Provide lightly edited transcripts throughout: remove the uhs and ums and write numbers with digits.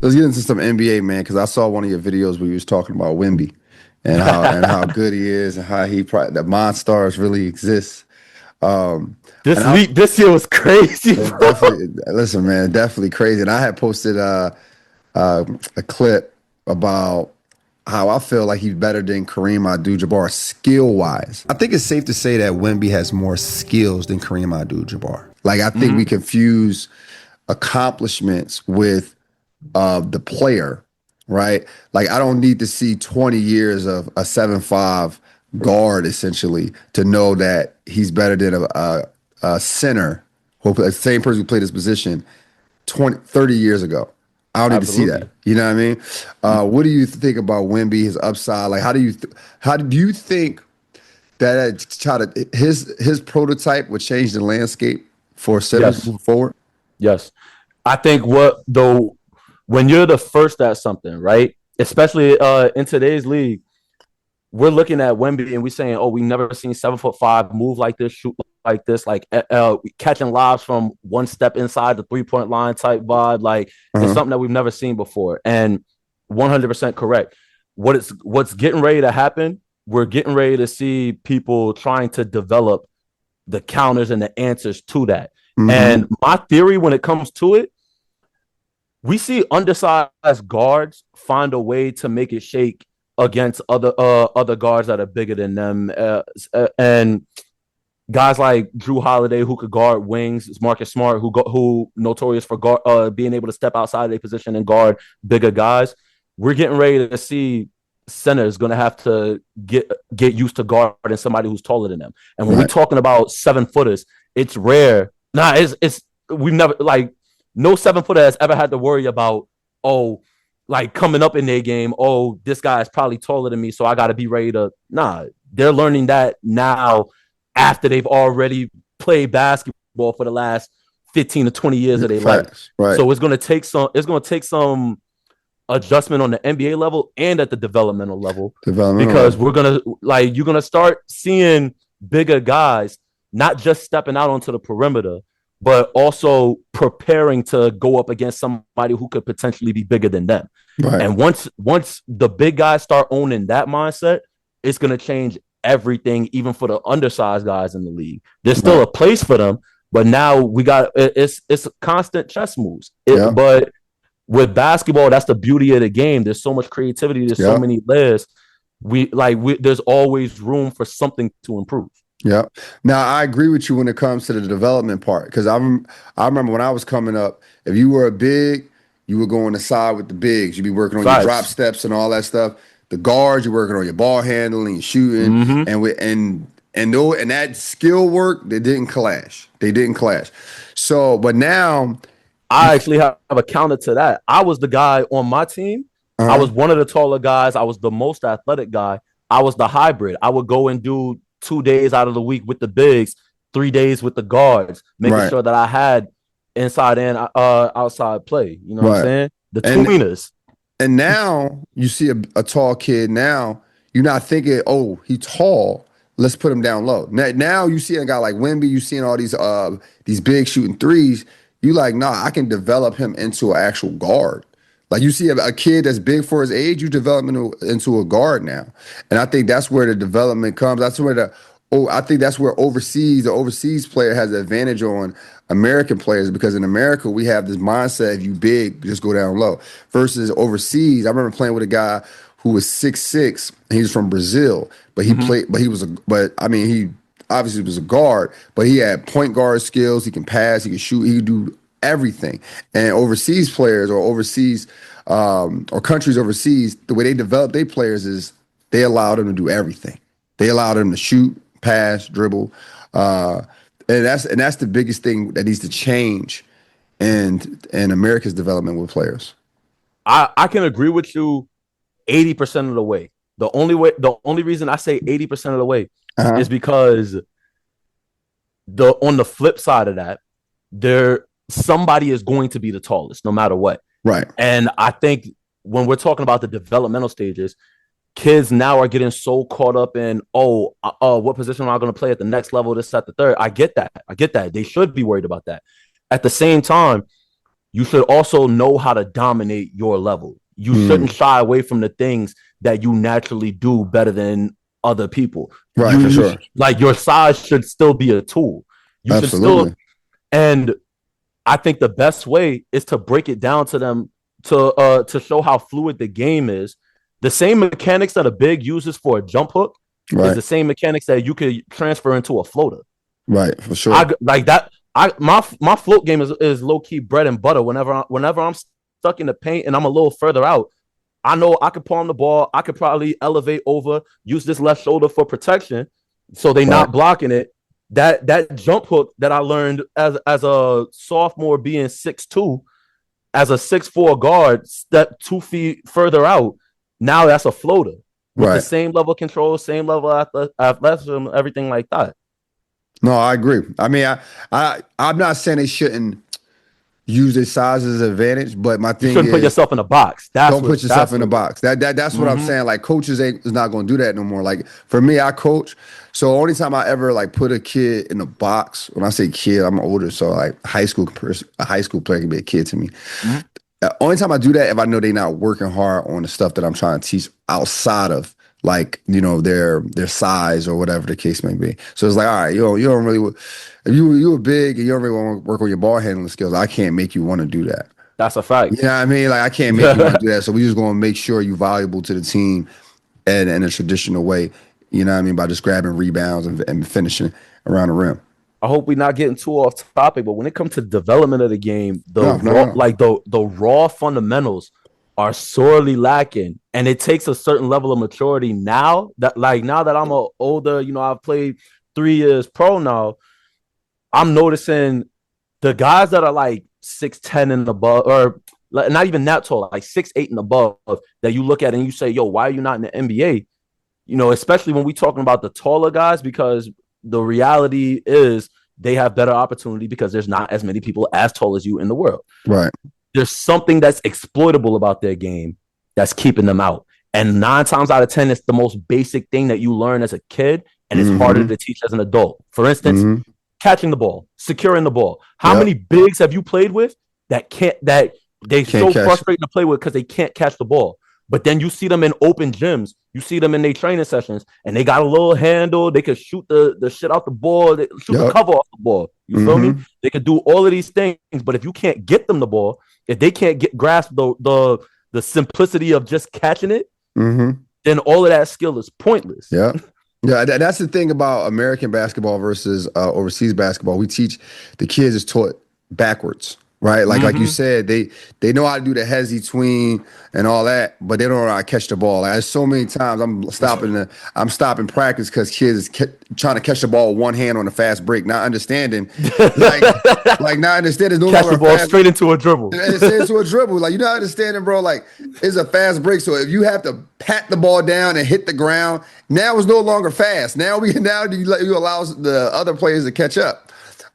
let's get into some NBA, man, because I saw one of your videos where you was talking about Wemby and how good he is and how the Monstars really exists. Um, and I This year was crazy, it's bro. definitely listen, man, definitely crazy. And I had posted a clip about how I feel like he's better than Kareem Abdul-Jabbar skill wise. I think it's safe to say that Wemby has more skills than Kareem Abdul-Jabbar. Like I think we Mhm. confuse accomplishments with the player, right? Like I don't need to see 20 years of a 7'5" guard essentially to know that he's better than a center who the same person who played this position 20, 30 years ago. I don't need to see that. Absolutely. You know what I mean? What do you think about Wemby, his upside? Like, how do you think that his prototype would change the landscape for centers Yes. moving forward? Yes. I think when you're the first at something, right? Especially in today's league, we're looking at Wemby and we're saying, "Oh, we never seen 7'5" move like this, shoot like this, like catching lobs from one step inside the 3-point line type vibe." Like it's Uh-huh. something that we've never seen before, and 100% correct. What's getting ready to happen? We're getting ready to see people trying to develop the counters and the answers to that. Mm-hmm. And my theory when it comes to it, we see undersized guards find a way to make it shake against other guards that are bigger than them, and guys like Drew Holiday who could guard wings, Marcus Smart who notorious for being able to step outside of their position and guard bigger guys. We're getting ready to see centers going to have to get used to guarding somebody who's taller than them. And when we're Right. talking about 7-footers, it's rare. Nah, it's we've never like no 7-footer has ever had to worry about, oh, like coming up in their game. Oh, this guy is probably taller than me, so I got to be ready to. Nah, they're learning that now after they've already played basketball for the last 15 to 20 years of their life. Facts. Right. So it's going to take some adjustment on the NBA level and at the developmental level, Developmental because level. you're gonna start seeing bigger guys not just stepping out onto the perimeter, but also preparing to go up against somebody who could potentially be bigger than them. Right. And once the big guys start owning that mindset, it's gonna change everything, even for the undersized guys in the league. There's still Right. a place for them, but now it's constant chess moves. Yeah. But with basketball, that's the beauty of the game. There's so much creativity. There's so Yeah. many layers. There's always room for something to improve. Yeah. Now I agree with you when it comes to the development part because I remember when I was coming up, if you were a big, you would go on the side with the bigs. You'd be working on your drop Facts. steps and all that stuff. The guards, you're working on your ball handling, shooting, Mm-hmm. and that skill work, they didn't clash. They didn't clash. So, but now you, I actually have a counter to that. I was the guy on my team. I uh was one of the taller guys. I was the most athletic guy. I was the hybrid. I would go and do 2 days out of the week with the bigs, 3 days with the guards, making right, sure that I had inside and outside play. You know what I'm right, saying? The and tweeners. and now you see a tall kid. Now you're not thinking, oh, he's tall. Let's put him down low. Now you see a guy like Wemby. You seeing all these big shooting threes. You like, nah, I can develop him into an actual guard. Like you see a kid that's big for his age, you develop him into a guard now, and I think that's where the development comes. I think that's where the overseas player has an advantage on American players because in America we have this mindset: if you big, just go down low. Versus overseas, I remember playing with a guy who was 6'6". And he was from Brazil, but he Mm-hmm. played, but I mean, he obviously was a guard, but he had point guard skills. He can pass, he can shoot, he can do everything. And overseas players or countries overseas, the way they develop their players is they allow them to do everything. They allow them to shoot, pass, dribble, uh, and that's the biggest thing that needs to change in America's development with players. I can agree with you 80% of the way. The only reason I say 80% of the way Uh huh. is because the on the flip side of that, there somebody is going to be the tallest no matter what. Right. And I think when we're talking about the developmental stages, kids now are getting so caught up in, what position am I going to play at the next level, this, at the third. I get that. They should be worried about that. At the same time, you should also know how to dominate your level. You shouldn't shy away from the things that you naturally do better than other people. Right, for sure. Like your size should still be a tool. You should Absolutely. still, and I think the best way is to break it down to them to show how fluid the game is. The same mechanics that a big uses for a jump hook is the same mechanics that you could transfer into a floater. Right, for sure. Like that. My float game is low key bread and butter. Whenever I'm stuck in the paint and I'm a little further out, I know I could palm the ball. I could probably elevate over, use this left shoulder for protection, so they're not blocking it. That jump hook that I learned as a sophomore, being 6'2", as a 6'4" guard, step 2 feet further out. Now that's a floater with the same level of control, same level of athleticism, everything like that. No, I agree. I mean, I'm not saying they shouldn't use their size as an advantage, but my thing shouldn't put yourself in a box. Don't put yourself in a box. That's what I'm saying. Like, coaches is not going to do that no more. Like, for me, I coach. So only time I ever like put a kid in a box, when I say kid, I'm older. So like a high school player can be a kid to me. Only time I do that if I know they're not working hard on the stuff that I'm trying to teach outside of, like, you know, their size or whatever the case may be. So it's like, all right, you don't really, if you were big and you don't really want to work on your ball handling skills, I can't make you want to do that. That's a fact. You know what I mean? Like, I can't make you want to do that. So we just going to make sure you're valuable to the team and in a traditional way, you know what I mean, by just grabbing rebounds and finishing around the rim. I hope we're not getting too off topic, but when it comes to development of the game, the raw fundamentals are sorely lacking, and it takes a certain level of maturity now that I'm a older, you know, I've played 3 years pro now. I'm noticing the guys that are like 6'10" and above, or not even that tall, like 6'8" and above, that you look at and you say, yo, why are you not in the NBA? You know, especially when we're talking about the taller guys, because the reality is they have better opportunity because there's not as many people as tall as you in the world. Right. There's something that's exploitable about their game that's keeping them out. And 9 times out of 10, it's the most basic thing that you learn as a kid, and it's harder to teach as an adult. For instance, catching the ball, securing the ball. How many bigs have you played with that they're so frustrating to play with because they can't catch the ball? But then you see them in open gyms. You see them in their training sessions, and they got a little handle. They could shoot the shit out the ball. They shoot the cover off the ball. You feel me? They could do all of these things, but if you can't get them the ball, if they can't grasp the simplicity of just catching it, then all of that skill is pointless. Yeah. Yeah, that's the thing about American basketball versus overseas basketball. We teach the kids is taught backwards. Right, like you said, they know how to do the hezzy tween and all that, but they don't know how to catch the ball. Like, so many times I'm stopping practice because kids is trying to catch the ball with one hand on a fast break, not understanding, like not understanding. No catch the ball straight into a dribble. It's into a dribble. Like, you're not understanding, bro. Like, it's a fast break, so if you have to pat the ball down and hit the ground, now it's no longer fast. Now you allow the other players to catch up.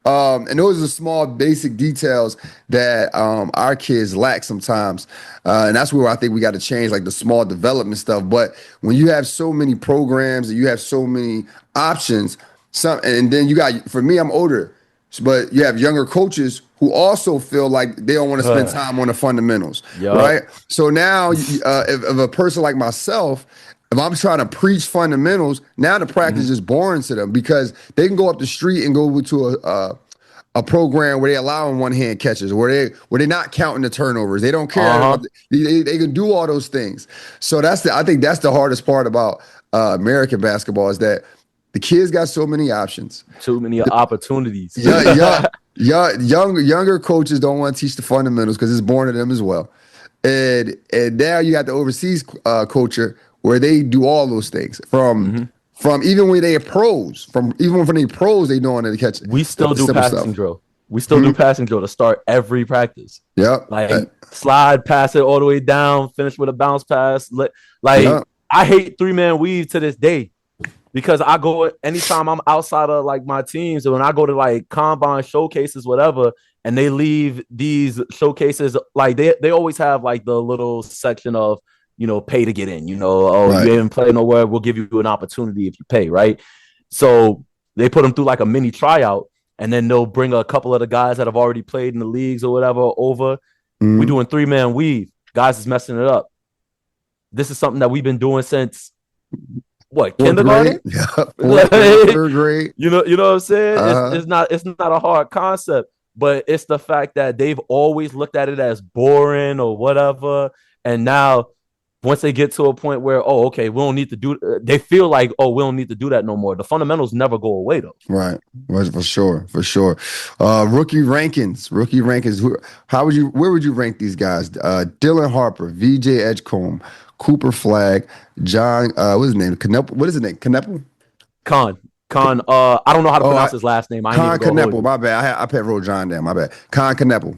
And those are small, basic details that our kids lack sometimes. And that's where I think we got to change, like the small development stuff. But when you have so many programs and you have so many options, and then you got, for me, I'm older, but you have younger coaches who also feel like they don't want to spend time on the fundamentals, right? So now if a person like myself, if I'm trying to preach fundamentals, now the practice is boring to them because they can go up the street and go to a program where they allow one-hand catches, where they're not counting the turnovers. They don't care. They can do all those things. So I think that's the hardest part about American basketball, is that the kids got so many options, too many opportunities. Younger coaches don't want to teach the fundamentals because it's boring to them as well. And now you got the overseas culture where they do all those things from even when they are pros, even when they pros, they know how to catch. We still do passing drill. We still do passing drill to start every practice. Yeah, like slide, pass it all the way down, finish with a bounce pass. I hate 3-man weave to this day because I go anytime I'm outside of like my teams, or when I go to like combine showcases, whatever, and they leave these showcases, like they always have like the little section of, you know, pay to get in, you know, you didn't play nowhere, we'll give you an opportunity if you pay, right? So they put them through like a mini tryout, and then they'll bring a couple of the guys that have already played in the leagues or whatever over. We doing 3-man weave. Guys is messing it up. This is something that we've been doing since what, kindergarten? Yeah, third grade. You know what I'm saying? It's not a hard concept, but it's the fact that they've always looked at it as boring or whatever, and now once they get to a point where, oh, okay, we don't need to do, they feel like, oh, we don't need to do that no more. The fundamentals never go away though. Right, for sure. Rookie rankings. Where would you rank these guys? Dylan Harper, VJ Edgecombe, Cooper Flagg, John. What's his name? What is his name? Kneppel? Khan. I don't know how to pronounce his last name. Khan Kneppel. My bad. I put wrote John down. My bad. Khan Kneppel.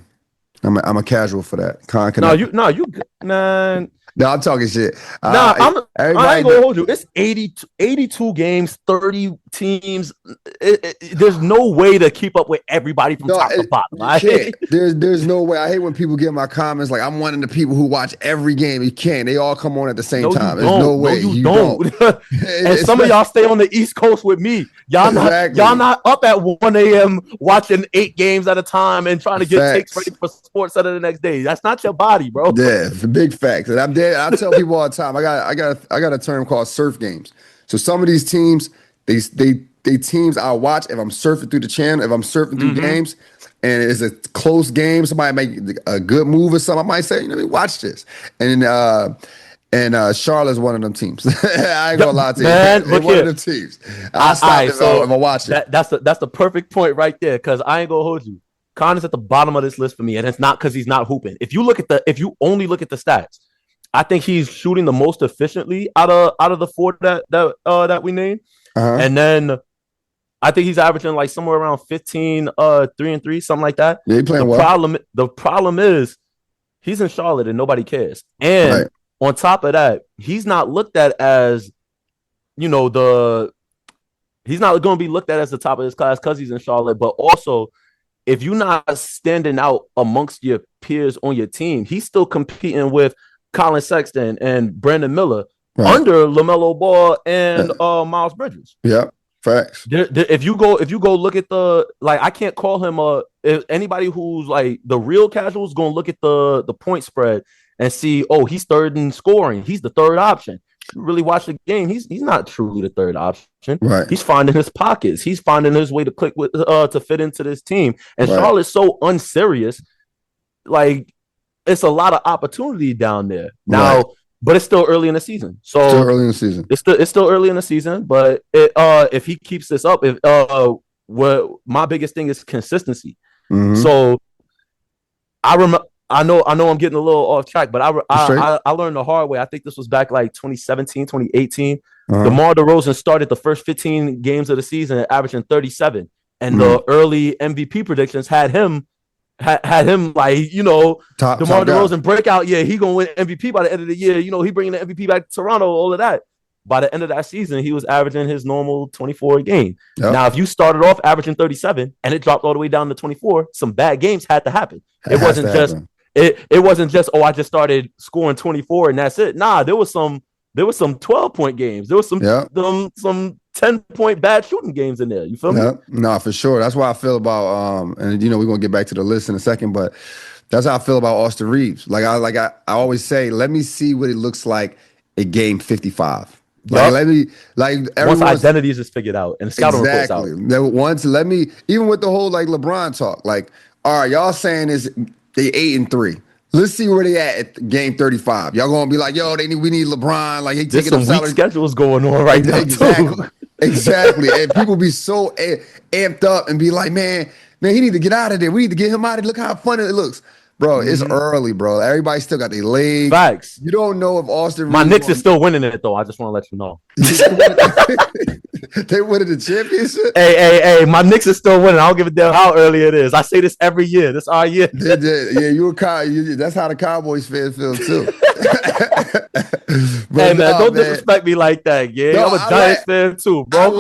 I'm a casual for that. Khan Kneppel. No, you man. No, I'm talking shit. I ain't gonna hold you. It's 82 games, 30 teams. There's no way to keep up with everybody from top to bottom. Right? There's no way. I hate when people get in my comments like I'm one of the people who watch every game. You can't. They all come on at the same time. There's no way. You don't. And some of y'all stay on the East Coast with me. Y'all not up at 1 a.m. watching 8 games at a time and trying to get takes ready for Sports Center the next day. That's not your body, bro. Yeah, big facts. And I'm dead. I tell people all the time. I got a term called surf games. So some of these teams, they teams I watch if I'm surfing through the channel, if I'm surfing through games, and it's a close game, somebody make a good move or something, I might say, watch this. And Charlotte's one of them teams. I ain't gonna lie to you. Man, one of them teams. I'll stop if I watch it. That's the perfect point right there, because I ain't gonna hold you. Khan is at the bottom of this list for me, and it's not because he's not hooping. If you only look at the stats, I think he's shooting the most efficiently out of the 4 that we named. And then I think he's averaging like somewhere around 15, 3-3, something like that. Yeah, he playing well. The problem is he's in Charlotte and nobody cares. And on top of that, he's not looked at as, he's not going to be looked at as the top of his class because he's in Charlotte. But also, if you're not standing out amongst your peers on your team, he's still competing with Colin Sexton and Brandon Miller under LaMelo Ball and Miles Bridges. Yeah, facts. If you go look at I can't call him if anybody who's like the real casual is going to look at the point spread and see, oh, he's third in scoring. He's the third option. You really watch the game, he's not truly the third option. Right. He's finding his pockets. He's finding his way to click with to fit into this team. And Charlotte's so unserious. Like, it's a lot of opportunity down there now, but it's still early in the season. So still early in the season. It's still early in the season, but if he keeps this up, what my biggest thing is consistency. So I know I'm getting a little off track, but I learned the hard way. I think this was back like 2017, 2018. DeMar DeRozan started the first 15 games of the season averaging 37, and the early MVP predictions had him like, DeMar DeRozan breakout. Yeah, he gonna win MVP by the end of the year. He bringing the MVP back to Toronto, all of that. By the end of that season, he was averaging his normal 24 a game. Yep. Now, if you started off averaging 37 and it dropped all the way down to 24, some bad games had to happen. It wasn't just, oh, I just started scoring 24 and that's it. Nah, there was some 12-point games. There was some 10-point bad shooting games in there. You feel me? No, for sure. That's why I feel about and we're gonna get back to the list in a second, but that's how I feel about Austin Reeves. I always say, let me see what it looks like at game 55. Once identities is figured out and the scouting reports out. Even with the whole LeBron talk, all right, y'all saying is they 8-3. Let's see where they at game 35. Y'all gonna be like, yo, we need LeBron. He taking some weak schedules going on right now. Exactly. And people be so amped up and be like, man, he need to get out of there. We need to get him out of there. Look how funny it looks. Bro, it's early, bro. Everybody still got their legs. Facts. You don't know if Austin My Knicks is still winning it, though. I just want to let you know. They winning the championship? Hey, my Knicks is still winning. I don't give a damn how early it is. I say this every year. This our year. Yeah, that's how the Cowboys fans feel, too. Hey, man, don't disrespect me like that, yeah. No, I'm a Giants fan, too, bro.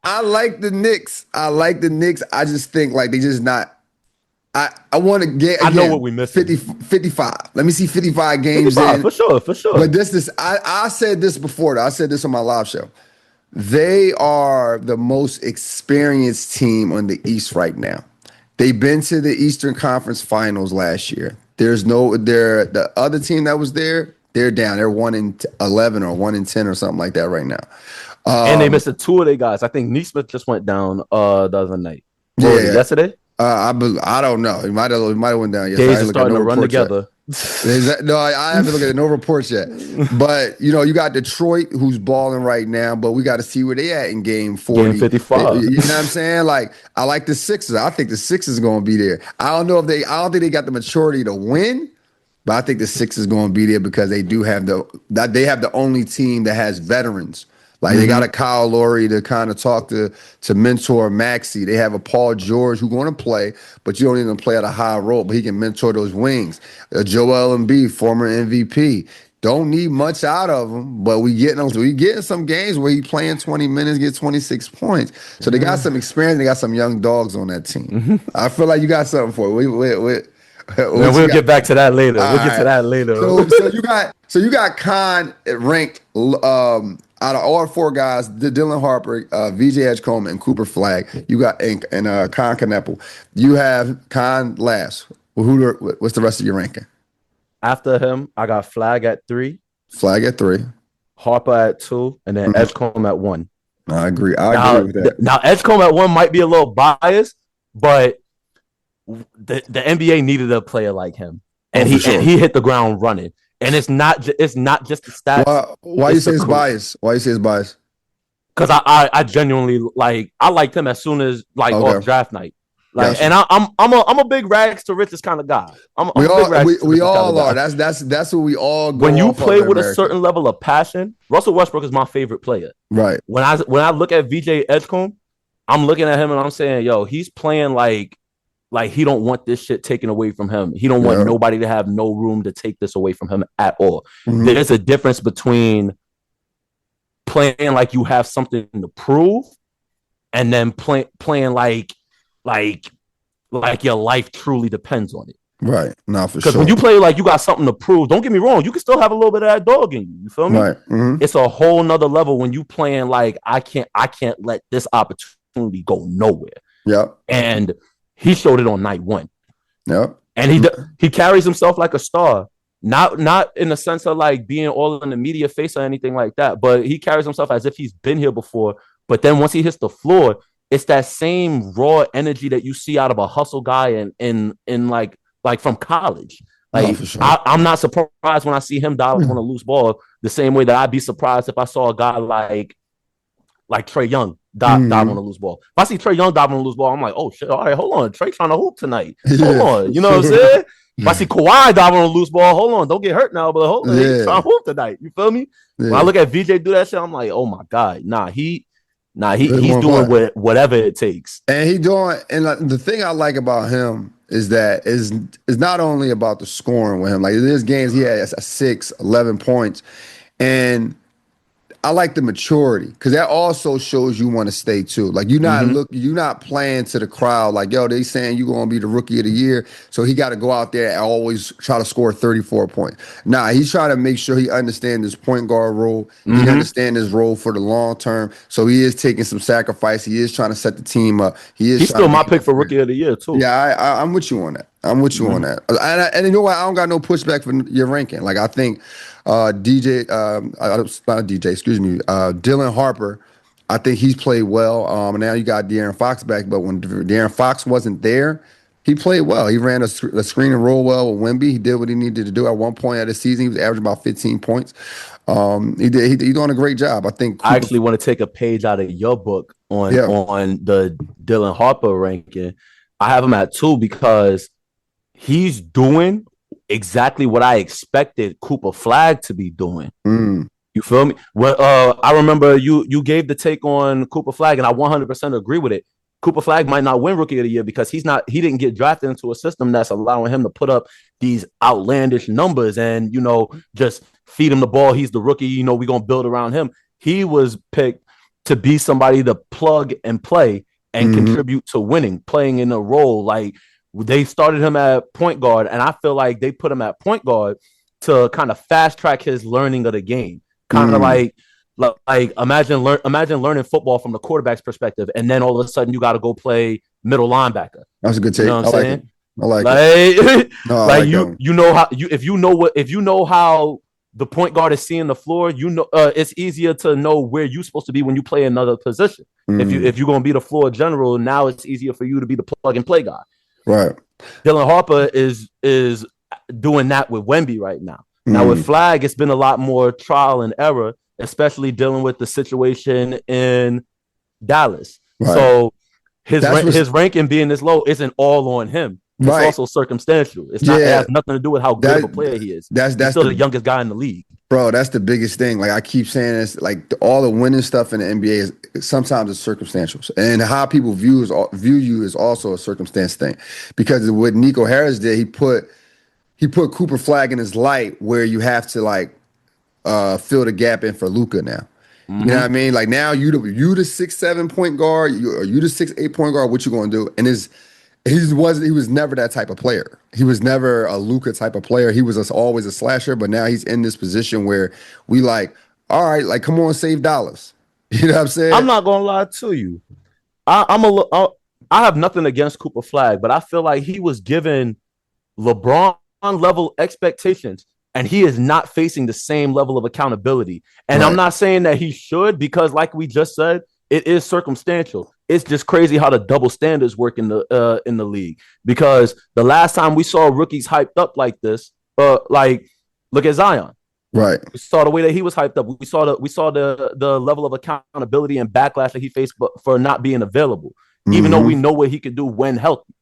I like the Knicks. I just think, they just not. I want to get. Again, I know what we missed. 55. Let me see 55 games 55, in. For sure. But I said this before. I said this on my live show. They are the most experienced team on the East right now. They've been to the Eastern Conference Finals last year. The other team that was there, they're down. They're 1-11 or 1-10 or something like that right now. And they Um, missed two of their guys. I think Neesmith just went down the other night. What was it, yeah, yesterday? I don't know. It might have went down yesterday. I Gays are didn't look at starting no to run reports yet. together. No, I haven't looked at no reports yet. But you got Detroit who's balling right now, but we got to see where they at in game Game 40. 55. You know what I'm saying? Like, I like the Sixers. I think the Sixers going to be there. I don't think they got the maturity to win, but I think the Sixers going to be there because they have the only team that has veterans. Like they got a Kyle Lowry to kind of talk to mentor Maxey. They have a Paul George who's going to play, but you don't even play at a high role, but he can mentor those wings. Joel Embiid, former MVP. Don't need much out of him, but we getting some games where he playing 20 minutes, get 26 points. So they got some experience. They got some young dogs on that team. I feel like you got something for it. Man, we'll get back to that later. We'll get to that later. So you got Khan ranked out of all four guys, Dylan Harper, VJ Edgecombe, and Cooper Flag. You got and Khan Kneppel. You have Khan last. What's the rest of your ranking? After him, I got Flag at 3, Flag at 3, Harper at 2, and then Edgecombe at 1. I agree. I agree with that. Now Edgecombe at 1 might be a little biased, but the NBA needed a player like him, and he hit the ground running. And it's not just the stats. Why you say it's biased? Why you say it's biased? Because I genuinely I liked him as soon as off draft night. Gotcha. And I'm a big rags to riches kind of guy. We all are. That's what we all go. When you play with a certain level of passion, Russell Westbrook is my favorite player. Right. When I look at VJ Edgecombe, I'm looking at him and I'm saying, yo, he's playing like he don't want this shit taken away from him. He don't want nobody to have no room to take this away from him at all. There's a difference between playing like you have something to prove and then playing like your life truly depends on it. Right. No, for sure. Because when you play like you got something to prove, don't get me wrong, you can still have a little bit of that dog in you. You feel me? Right. It's a whole nother level when you playing like I can't let this opportunity go nowhere. Yep. And he showed it on night 1. Yep. And he carries himself like a star. Not in the sense of like being all in the media face or anything like that, but he carries himself as if he's been here before. But then once he hits the floor, it's that same raw energy that you see out of a hustle guy in like from college. Like no, for sure. I'm not surprised when I see him dive on a loose ball the same way that I'd be surprised if I saw a guy like Trae Young dive on a loose ball. If I see Trae Young dive on a loose ball, I'm like, oh shit, all right, hold on. Trae trying to hoop tonight. Hold on. You know what I'm saying? If I see Kawhi dive on a loose ball, hold on, don't get hurt now, but hold on, he's trying to hoop tonight. You feel me? Yeah. When I look at VJ do that shit, I'm like, oh my God. He's doing whatever it takes. And the thing I like about him is that is not only about the scoring with him. Like in his games, he had 6, 11 points. And I like the maturity because that also shows you want to stay too. Like you're not playing to the crowd like, yo, they saying you're gonna be the rookie of the year, so he got to go out there and always try to score 34 points. Nah, he's trying to make sure he understands his point guard role. He understands his role for the long term. So he is taking some sacrifice. He is trying to set the team up. He's still my pick for rookie of the year too. Yeah, I'm with you on that. I'm with you on that. And you know what? I don't got no pushback for your ranking. Like I think Dylan Harper, I think he's played well. And now you got De'Aaron Fox back, but when De'Aaron Fox wasn't there, he played well. He ran a screen and roll well with Wemby. He did what he needed to do. At one point of the season, he was averaging about 15 points. He's doing a great job. I think. I actually want to take a page out of your book on the Dylan Harper ranking. I have him at 2 because he's doing exactly what I expected Cooper Flag to be doing. You feel me? Well, I remember you gave the take on Cooper Flag, and I 100% agree with it. Cooper Flag might not win Rookie of the Year because he didn't get drafted into a system that's allowing him to put up these outlandish numbers and just feed him the ball. He's the rookie. We're gonna build around him. He was picked to be somebody to plug and play and contribute to winning, playing in a role like. They started him at point guard, and I feel like they put him at point guard to kind of fast track his learning of the game. Kind of like Like imagine learning football from the quarterback's perspective, and then all of a sudden you got to go play middle linebacker. That's a good You know take. what I'm I like it. saying? I like it. Like, No, I like like that one. you know how you if you know how the point guard is seeing the floor, you know it's easier to know where you're supposed to be when you play another position. Mm, If you're gonna be the floor general, now it's easier for you to be the plug and play guy. right. Dylan Harper is doing that with Wemby right now. Now with Mm, Flag, it's been a lot more trial and error, especially dealing with the situation in Dallas. right. So That's what's his ranking being this low isn't all on him. It's right. also circumstantial. It's not. It Yeah. has nothing to do with how good of a player he is. He's That's still the the youngest guy in the league. bro. That's the biggest thing. Like I keep saying this. Like all the winning stuff in the NBA is sometimes it's circumstantial, and how people view you is also a circumstance thing. Because what Nico Harris did, he put Cooper Flag in his light where you have to like fill the gap in for Luca now. You know what I Mm-hmm. mean? Like now you the 6'7" point guard, you the 6'8" point guard, what you gonna do? And he was never that type of player. He was never a Luca type of player. He was always a slasher, but now he's in this position where we like, all right, like come on, save dollars. You know what I'm saying? I'm not gonna lie to you. I'm I have nothing against Cooper Flag, but I feel like he was given LeBron level expectations, and he is not facing the same level of accountability. And I'm Right. not saying that he should, because, like we just said, it is circumstantial. It's just crazy how the double standards work in the league. Because the last time we saw rookies hyped up like this, like look at Zion. Right. We saw the way that he was hyped up. We saw the level of accountability and backlash that he faced for not being available, even though we Mm-hmm. know what he could do when healthy.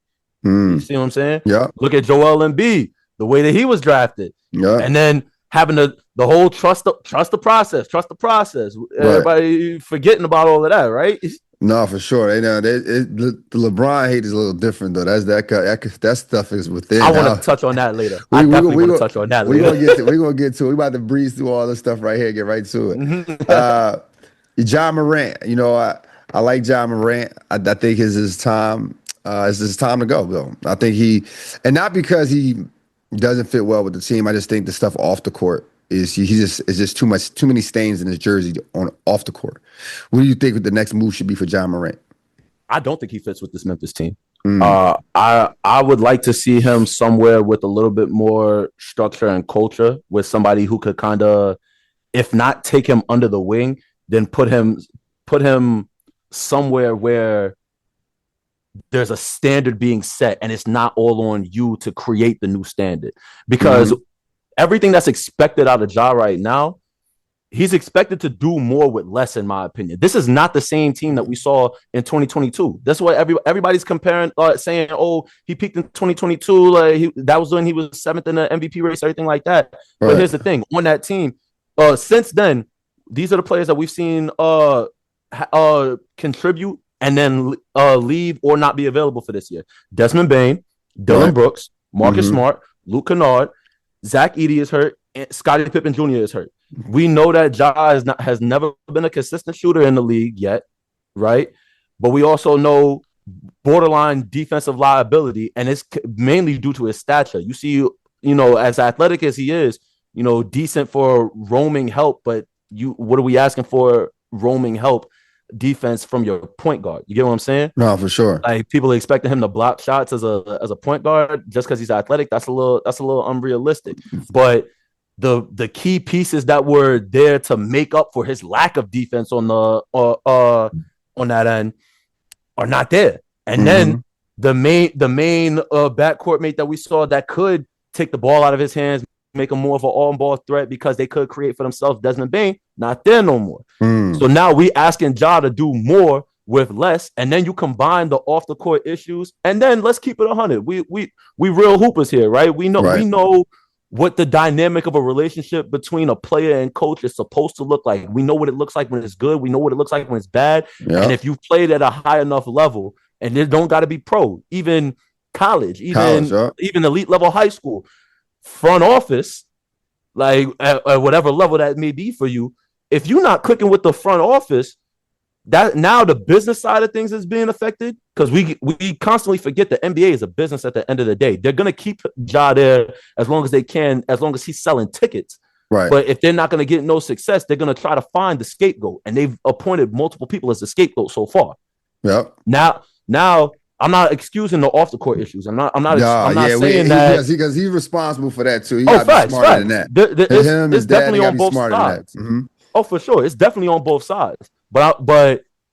You Mm. see what I'm saying? Yeah. Look at Joel Embiid, the way that he was drafted, Yeah. and then having the whole trust the process. Right. Everybody forgetting about all of that, right? No, for sure. The LeBron hate is a little different though. That stuff is I within. want Now to touch on that later. I we definitely we want to go touch on that we later. gonna get to we gonna get to. We about to breeze through all this stuff right here. Get right to it. Uh, John Morant. You know, I like John Morant. I think it's his time. It's his time to go though. I think and not because he doesn't fit well with the team. I just think the stuff off the court is just too many stains in his jersey on off the court. What do you think the next move should be for John Morant? I don't think he fits with this Memphis team. Mm, I would like to see him somewhere with a little bit more structure and culture, with somebody who could kind of, if not take him under the wing, then put him somewhere where there's a standard being set, and it's not all on you to create the new standard. Because mm, everything that's expected out of Ja right now, he's expected to do more with less, in my opinion. This is not the same team that we saw in 2022. That's what everybody's comparing, saying, "Oh, he peaked in 2022. Like that was when he was seventh in the MVP race, everything like that." But right. here's the thing: on that team, since then, these are the players that we've seen contribute and then leave or not be available for this year. Desmond Bain, Dylan Right. Brooks, Marcus Mm-hmm. Smart, Luke Kennard, Zach Edey is hurt, and Scottie Pippen Jr. is hurt. We know that Ja has never been a consistent shooter in the league yet, right? But we also know borderline defensive liability, and it's mainly due to his stature. You see, as athletic as he is, decent for roaming help, but what are we asking for roaming help defense from your point guard? You get what I'm saying? No, for sure. Like people are expecting him to block shots as a point guard just because he's athletic. That's a little unrealistic. But the key pieces that were there to make up for his lack of defense on that end are not there. And Mm-hmm. then the main backcourt mate that we saw that could take the ball out of his hands, make him more of an on-ball threat because they could create for themselves, Desmond Bain, not there no more. Mm. So now we asking Ja to do more with less, and then you combine the off the court issues, and then let's keep it 100. We real hoopers here, right? We Right. know what the dynamic of a relationship between a player and coach is supposed to look like. We know what it looks like when it's good. We know what it looks like when it's bad. Yeah. And if you've played at a high enough level, and it don't got to be pro, even college, Yeah. even elite level high school, front office, like at whatever level that may be for you, if you're not clicking with the front office, that now the business side of things is being affected, because we constantly forget the NBA is a business at the end of the day. They're gonna keep Ja there as long as they can, as long as he's selling tickets. Right. But if they're not going to get no success, they're going to try to find the scapegoat, and they've appointed multiple people as the scapegoat so far. Yep. Now, I'm not excusing the off the court issues. I'm not Yeah, saying that because he's responsible for that too. He Oh, gotta be facts, smarter than facts. that. Him, It's his dad, they definitely gotta on be both smarter than that. sides. Oh, for sure, it's definitely on both sides. But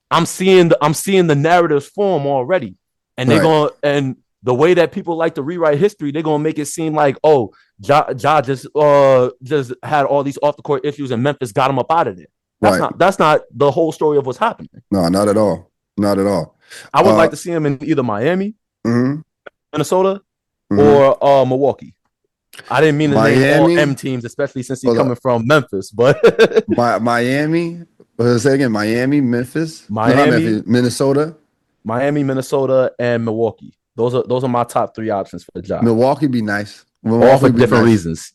I'm seeing the narratives form already, and they're Right. going and the way that people like to rewrite history, they're gonna make it seem like Ja just had all these off the court issues, and Memphis got him up out of there. Right. That's not the whole story of what's happening. No, not at all. Not at all. I would like to see him in either Miami, Mhm. Minnesota, Mhm. or Milwaukee. I didn't mean to name all M teams, especially since he's coming from Memphis. But Miami, say again, Miami, Memphis, Miami, Minnesota, Minnesota, and Milwaukee. Those are my top 3 options for the job. Milwaukee be nice. All for different reasons.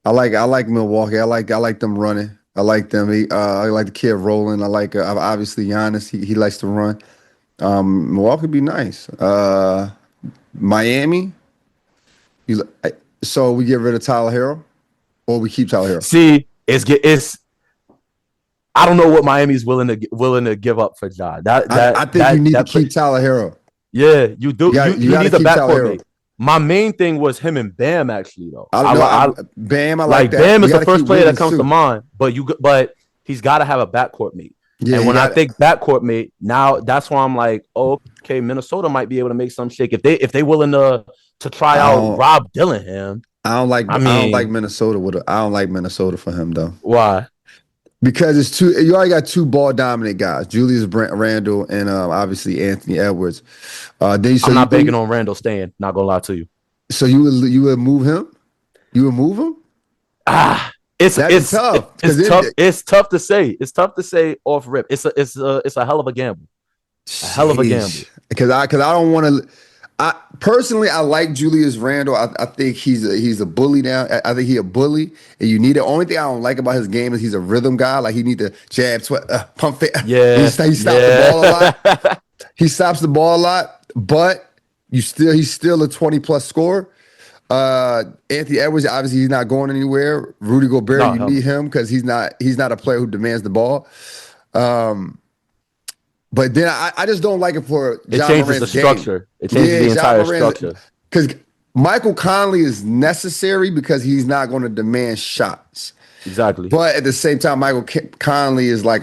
I like Milwaukee. I like them running. I like them. I like the kid rolling. I like obviously Giannis. He likes to run. Milwaukee be nice. Miami. So we get rid of Tyler Hero, or we keep Tyler Hero. See, it's. I don't know what Miami's willing to give up for Ja. I think you need to keep Tyler Hero. Yeah, you do. You need the backcourt mate. My main thing was him and Bam, actually, though. Bam, I like that. Bam is the first player that comes to mind, but he's got to have a backcourt mate. Yeah, and when I think backcourt mate, now that's why I'm like, okay, Minnesota might be able to make some shake if they willing to try out Rob Dillingham. I don't like Minnesota. I don't like Minnesota for him though. Why? Because you already got 2 ball dominant guys, Julius Randle and obviously Anthony Edwards. I'm not banking on Randle staying. Not gonna lie to you. So you would move him? You would move him? It's tough. It's tough. It's tough to say. It's tough to say off rip. It's a hell of a gamble. A hell of a gamble. Because I don't want to. Personally, I like Julius Randle. I think he's a bully now. I think he's a bully, and you need it. Only thing I don't like about his game is he's a rhythm guy. Like he need to jab, pump it. Yeah, he stops the ball a lot. He stops the ball a lot, but he's still a 20+ scorer. Anthony Edwards, obviously, he's not going anywhere. Rudy Gobert, you need him because he's not a player who demands the ball. But then I just don't like it for It changes the structure. It changes the entire structure. Because Michael Conley is necessary because he's not going to demand shots. Exactly. But at the same time, Michael Conley is I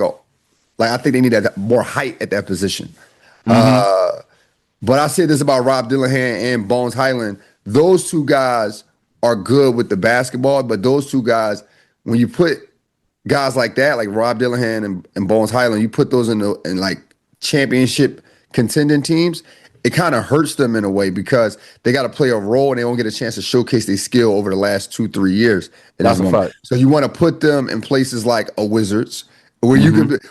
think they need more height at that position. Mm-hmm. But I say this about Rob Dillingham and Bones Highland. Those 2 guys are good with the basketball, but those 2 guys, when you put guys like that, like Rob Dillingham and Bones Highland, you put those in like championship contending teams, it kind of hurts them in a way because they got to play a role and they don't get a chance to showcase their skill over the last 2-3 years. That's a fact. So you want to put them in places like a Wizards where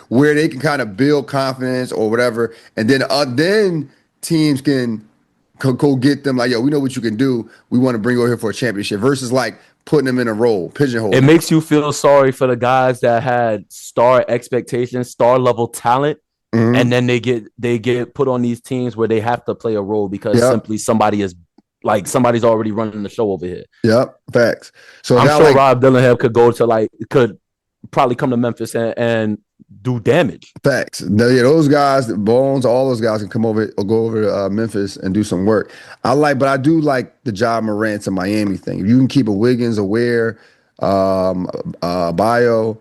where they can kind of build confidence or whatever, and then teams can go get them like, yo, we know what you can do. We want to bring you over here for a championship versus like putting them in a role, pigeonhole. It makes you feel sorry for the guys that had star expectations, star level talent. Mm-hmm. And then they get put on these teams where they have to play a role because simply somebody's already running the show over here. Yep, facts. So I'm sure Rob Dillingham could probably come to Memphis and do damage. Facts. Those guys, Bones, all those guys can come over or go over to Memphis and do some work. But I do like the Ja Morant to Miami thing. If you can keep a Wiggins, a Ware, Bio.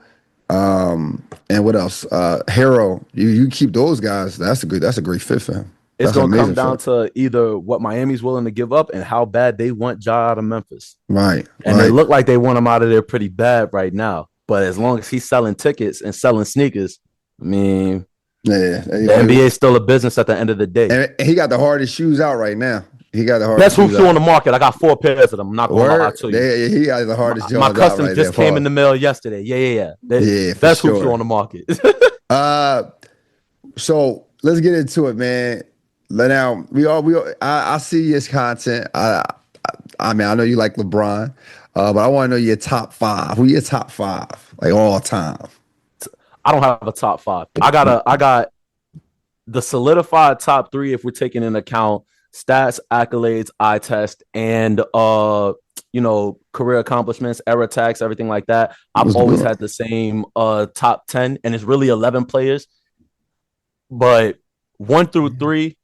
And what else? Harrow. You keep those guys. That's a great fit for him. It's gonna come down to either what Miami's willing to give up and how bad they want Ja out of Memphis. Right. And they look like they want him out of there pretty bad right now. But as long as he's selling tickets and selling sneakers, I mean, the NBA is still a business at the end of the day. And he got the hardest shoes out right now. He got the hardest. Best hoop shoe on the market. I got 4 pairs of them. I'm not going to lie to you. He got the hardest. My custom right just came in the mail yesterday. Yeah. Best hoop shoe on the market. So let's get into it, man. Now I see his content. I mean, I know you like LeBron, but I want to know your top 5. Who your top 5 like all time? I don't have a top 5. I got the solidified top 3 if we're taking into account stats, accolades, eye test, and career accomplishments, error attacks, everything like that, I've Let's always go. had the same top 10, and it's really 11 players. But 1 through 3,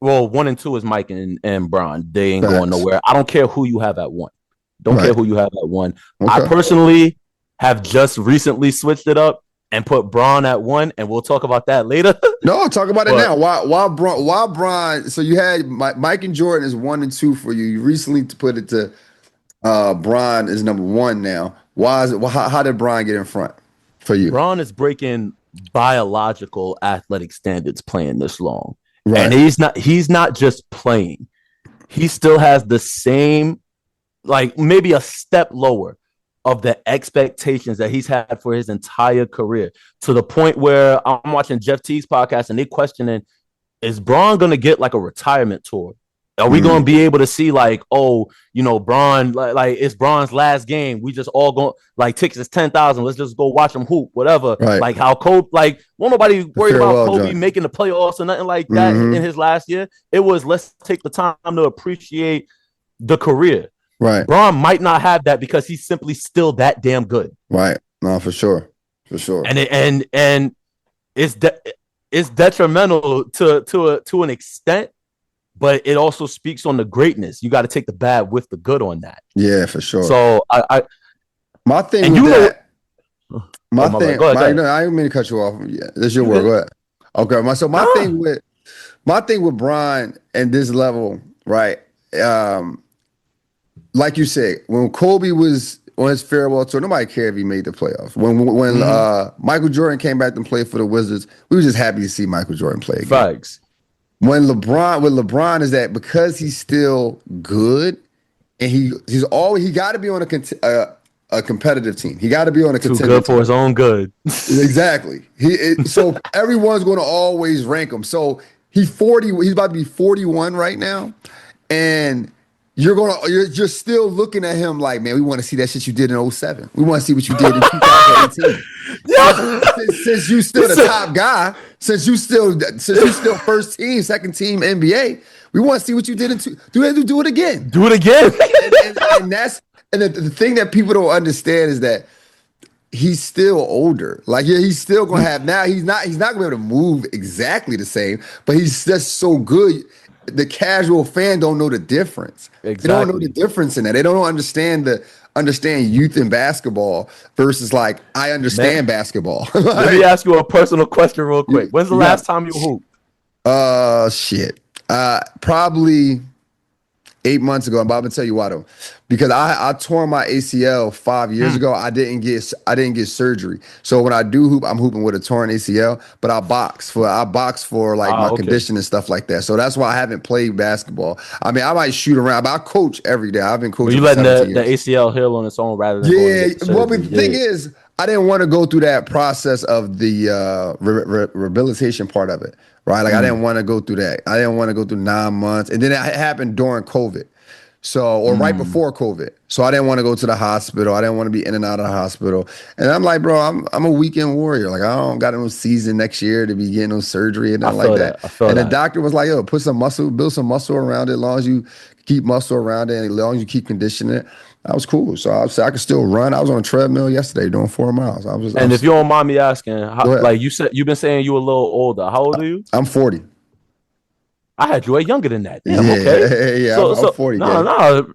well, 1 and 2 is Mike and Bron. They ain't going Facts. nowhere. I don't care who you have at 1. Don't care Right. who you have at 1. I Okay. personally have just recently switched it up and put Bron at 1, and we'll talk about that later. No, talk about it But now. Why Bron? So you had Mike and Jordan is 1 and 2 for you. You recently put it to Bron is number 1 now. Why is it? How did Bron get in front for you? Bron is breaking biological athletic standards playing this long. Right. And he's not just playing. He still has the same, like maybe a step lower of the expectations that he's had for his entire career, to the point where I'm watching Jeff Teague's podcast and they questioning, is Bron going to get like a retirement tour? Are we going to be able to see like, Bron, like it's Bron's last game. We just all go like tickets is 10,000. Let's just go watch him hoop, whatever. Right. Like how Kobe, like won't nobody worry about Kobe joint. making the playoffs or nothing like that in his last year. It was, let's take the time to appreciate the career. Right. Bron might not have that because he's simply still that damn good. Right. No, for sure. For sure. And it's detrimental to an extent, but it also speaks on the greatness. You got to take the bad with the good on that. Yeah, for sure. So my thing with that. My thing. Go ahead. I didn't mean to cut you off. Yeah, that's your word. Go ahead. Okay. My thing with Bron and this level, right? Like you said, when Kobe was on his farewell tour, nobody cared if he made the playoffs. When Michael Jordan came back and played for the Wizards, we were just happy to see Michael Jordan play again. Facts. With LeBron is that because he's still good and he got to be on a competitive team. He got to be on a contender Too good for team. his own good. Exactly. So everyone's going to always rank him. So he's about to be 41 right now, and you're still looking at him like, man, we want to see that shit you did in 07. We want to see what you did in 2018. Since you still the top guy, since you still first team, second team NBA, we want to see what you did do it again. Do it again. and the thing that people don't understand is that he's still older. Like, yeah, he's still gonna have now. He's not gonna be able to move exactly the same, but he's just so good. The casual fan don't know the difference. Exactly. They don't know the difference in that. They don't understand youth in basketball versus like I understand basketball. Let me ask you a personal question real quick. When's the last time you hooped? Shit. Probably 8 months ago. I'm about to tell you why though. Because I tore my ACL 5 years ago. I didn't get surgery. So when I do hoop, I'm hooping with a torn ACL, but I box for my condition and stuff like that. So that's why I haven't played basketball. I mean, I might shoot around, but I coach every day. I've been coaching. You letting the ACL heal on its own rather than well, the thing is, I didn't want to go through that process of the rehabilitation part of it, right? Like I didn't want to go through that. I didn't want to go through 9 months, and then it happened during COVID. So, or right before COVID. So I didn't want to go to the hospital. I didn't want to be in and out of the hospital. And I'm like, bro, I'm a weekend warrior. Like I don't got no season next year to be getting no surgery and nothing like that. And the doctor was like, yo, build some muscle around it. As long as you keep muscle around it, and as long as you keep conditioning it. That was cool. So I could still run. I was on a treadmill yesterday doing 4 miles. If you don't mind me asking, like you said, you've been saying you were a little older. How old are you? I'm 40. I had you way younger than that. Damn, yeah, okay. Yeah, I'm 40. No.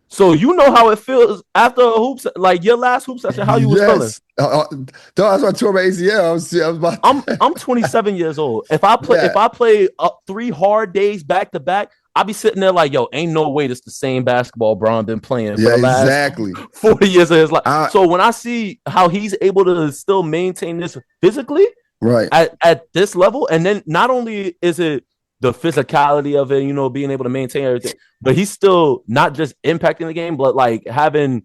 So you know how it feels after a hoop, like your last hoop session, how you was feeling? That's why I tore my ACL. I'm 27 years old. If I play 3 hard days back to back, I'll be sitting there like, yo, ain't no way this the same basketball Bron been playing for the last 40 years of his life. So when I see how he's able to still maintain this physically, right, at this level, and then not only is it the physicality of it, being able to maintain everything, but he's still not just impacting the game, but like having,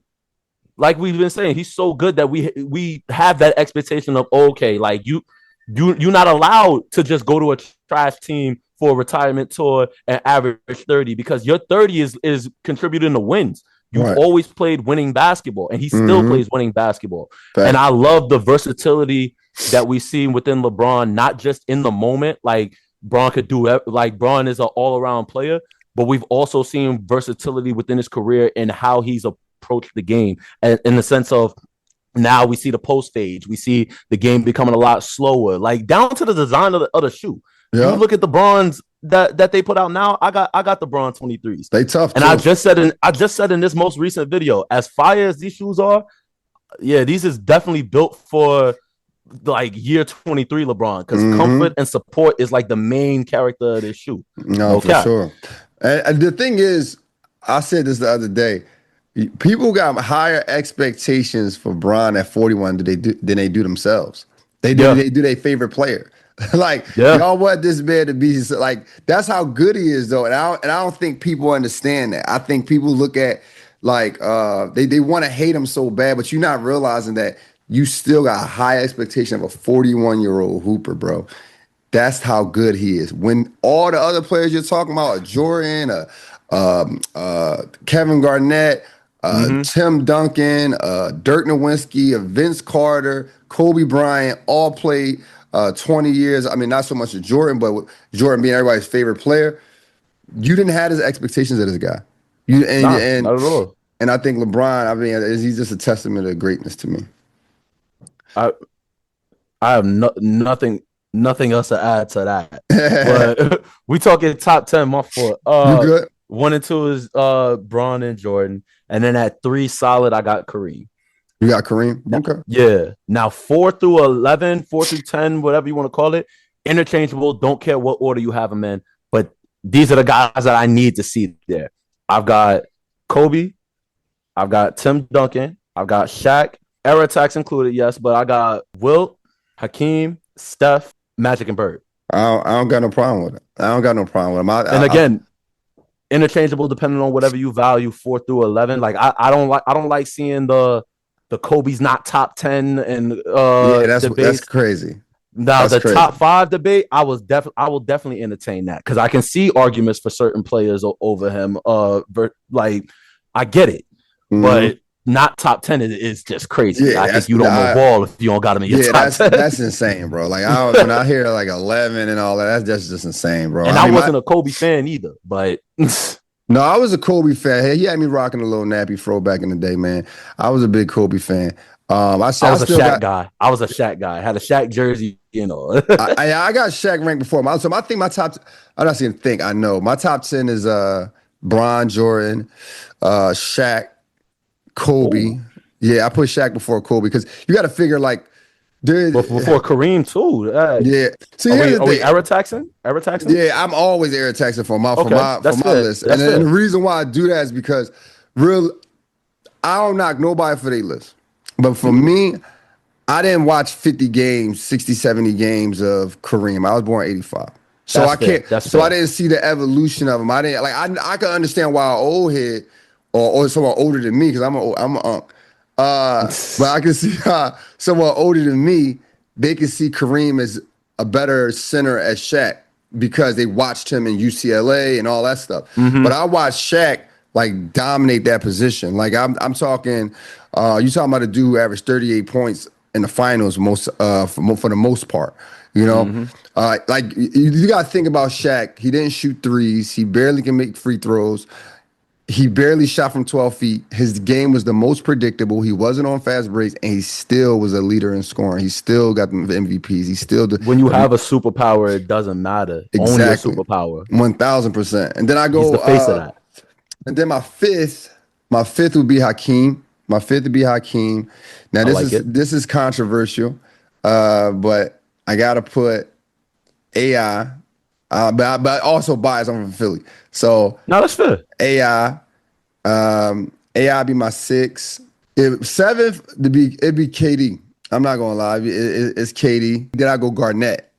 like we've been saying, he's so good that we have that expectation of, okay, like you're not allowed to just go to a trash team for a retirement tour and average 30, because your 30 is contributing to wins. You've always played winning basketball, and he still plays winning basketball. And I love the versatility that we see within LeBron, not just in the moment, like Bron could do, like Bron is an all-around player, but we've also seen versatility within his career and how he's approached the game, and in the sense of now we see the post stage. We see the game becoming a lot slower, like down to the design of the shoe. You Yeah, look at the bronze that they put out now. I got the bronze 23s. they tough And too. I just said in this most recent video, as fire as these shoes are, yeah, these is definitely built for like year 23 LeBron, because Mm-hmm. comfort and support is like the main character of this shoe. No, No for cap. sure. And the thing is, I said this the other day. People got higher expectations for Bron at 41 than they do themselves. Yeah. They do their favorite player. Like Yeah. y'all want this man to be like that's how good he is though. And I don't think people understand that. I think people look at like they want to hate him so bad, but you're not realizing that you still got a high expectation of a 41-year-old hooper, bro. That's how good he is. When all the other players you're talking about, a Jordan, Kevin Garnett, Mm-hmm. Tim Duncan, Dirk Nowitzki, Vince Carter, Kobe Bryant, all played 20 years. I mean, not so much of Jordan, but with Jordan being everybody's favorite player, you didn't have his expectations of this guy. You Nah, not at all. and I think LeBron, I mean, he's just a testament to greatness to me. I I have nothing else to add to that. But we talking top 10, my fault. You good? 1 and 2 is Braun and Jordan. And then at 3 solid, I got Kareem. You got Kareem? Now, Okay. yeah. Now 4 through 11, 4 through 10, whatever you want to call it, interchangeable. Don't care what order you have them in. But these are the guys that I need to see there. I've got Kobe. I've got Tim Duncan. I've got Shaq. Era tax included, yes, but I got Wilt, Hakeem, Steph, Magic, and Bird. I don't got no problem with it. I don't got no problem with him. And again, interchangeable depending on whatever you value 4 through 11. Like I don't like seeing the Kobe's not top 10 and yeah, that's debates. crazy. Now That's the crazy. top 5 debate, I will definitely entertain that, because I can see arguments for certain players over him. Like I get it, but not top 10 is just crazy. Yeah, I think you don't move ball if you don't got him in your yeah, top 10. that's insane, bro. Like I don't, when I hear like 11 and all that, that's just insane, bro. And I I mean, wasn't a Kobe fan either, but no, I was a Kobe fan. Hey, he had me rocking a little nappy fro back in the day, man. I was a big Kobe fan. I was a still Shaq guy. I was a Shaq guy. I had a Shaq jersey, you know. I got Shaq ranked before him. So I think my top. I'm not saying think. I know my top 10 is Bron, Jordan, Shaq, Kobe. Ooh. Yeah, I put Shaq before Kobe because you got to figure like, dude. Before Kareem too. Yeah. See, Are we era taxing? Era taxing? Yeah, I'm always air taxing for my fair. list. And the reason why I do that is because I don't knock nobody for their list. But for me, I didn't watch 50 games, 60, 70 games of Kareem. I was born in 85. So That's I fair. can't I didn't see the evolution of him. I didn't like I can understand why an old head or someone older than me, because I'm an unk. But I can see how someone older than me, they can see Kareem as a better center as Shaq because they watched him in UCLA and all that stuff. But I watched Shaq like dominate that position. Like I'm talking, you talking about a dude who averaged 38 points in the finals for the most part. You know, like you got to think about Shaq. He didn't shoot threes. He barely can make free throws. He barely shot from 12 feet. His game was the most predictable. He wasn't on fast breaks, and he still was a leader in scoring. He still got the MVPs. He still when you have a superpower, it doesn't matter. Exactly. Own your superpower. 1,000%. And then I go He's the face of that. And then my fifth would be Hakeem. My fifth would be Hakeem. Now this is controversial, but I gotta put AI. But also biased. I'm from Philly, so No, that's fair. AI. AI be my 6. Seventh it'd be KD. I'm not gonna lie, it's KD. Then I go Garnett.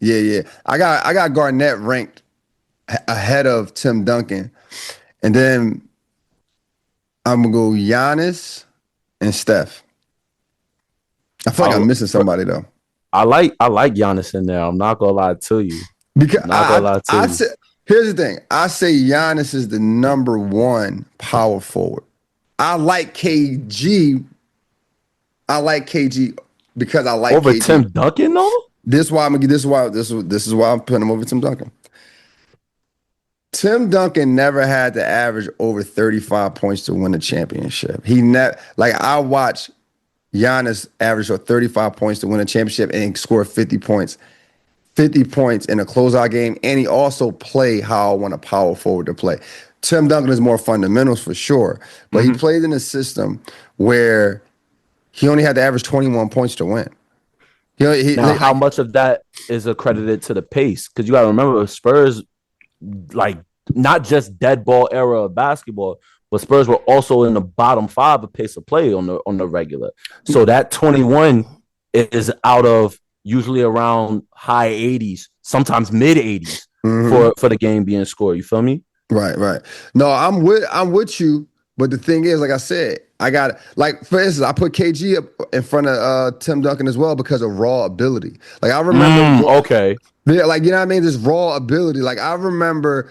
Yeah. I got Garnett ranked ahead of Tim Duncan, and then I'm gonna go Giannis and Steph. I feel like I'm missing somebody though. I like Giannis in there. I'm not gonna lie to you. Because here's the thing. I say Giannis is the number 1 power forward. I like KG. Because I like over KG. Tim Duncan though. This is why I'm putting him over Tim Duncan. Tim Duncan never had to average over 35 points to win a championship. He never, like, I watched Giannis average 35 points to win a championship and score 50 points. 50 points in a closeout game, and he also play how I want a power forward to play. Tim Duncan is more fundamentals for sure, but he played in a system where he only had to average 21 points to win. Now, how much of that is accredited to the pace? Because you got to remember, Spurs, like, not just dead ball era of basketball, but Spurs were also in the bottom 5 of pace of play on the regular. So that 21 is out of usually around high 80s, sometimes mid 80s for the game being scored. You feel me? Right. No, I'm with you. But the thing is, like I said, I got, like, for instance, I put KG up in front of Tim Duncan as well because of raw ability. Like, I remember, okay, yeah, like, you know what I mean? This raw ability. Like, I remember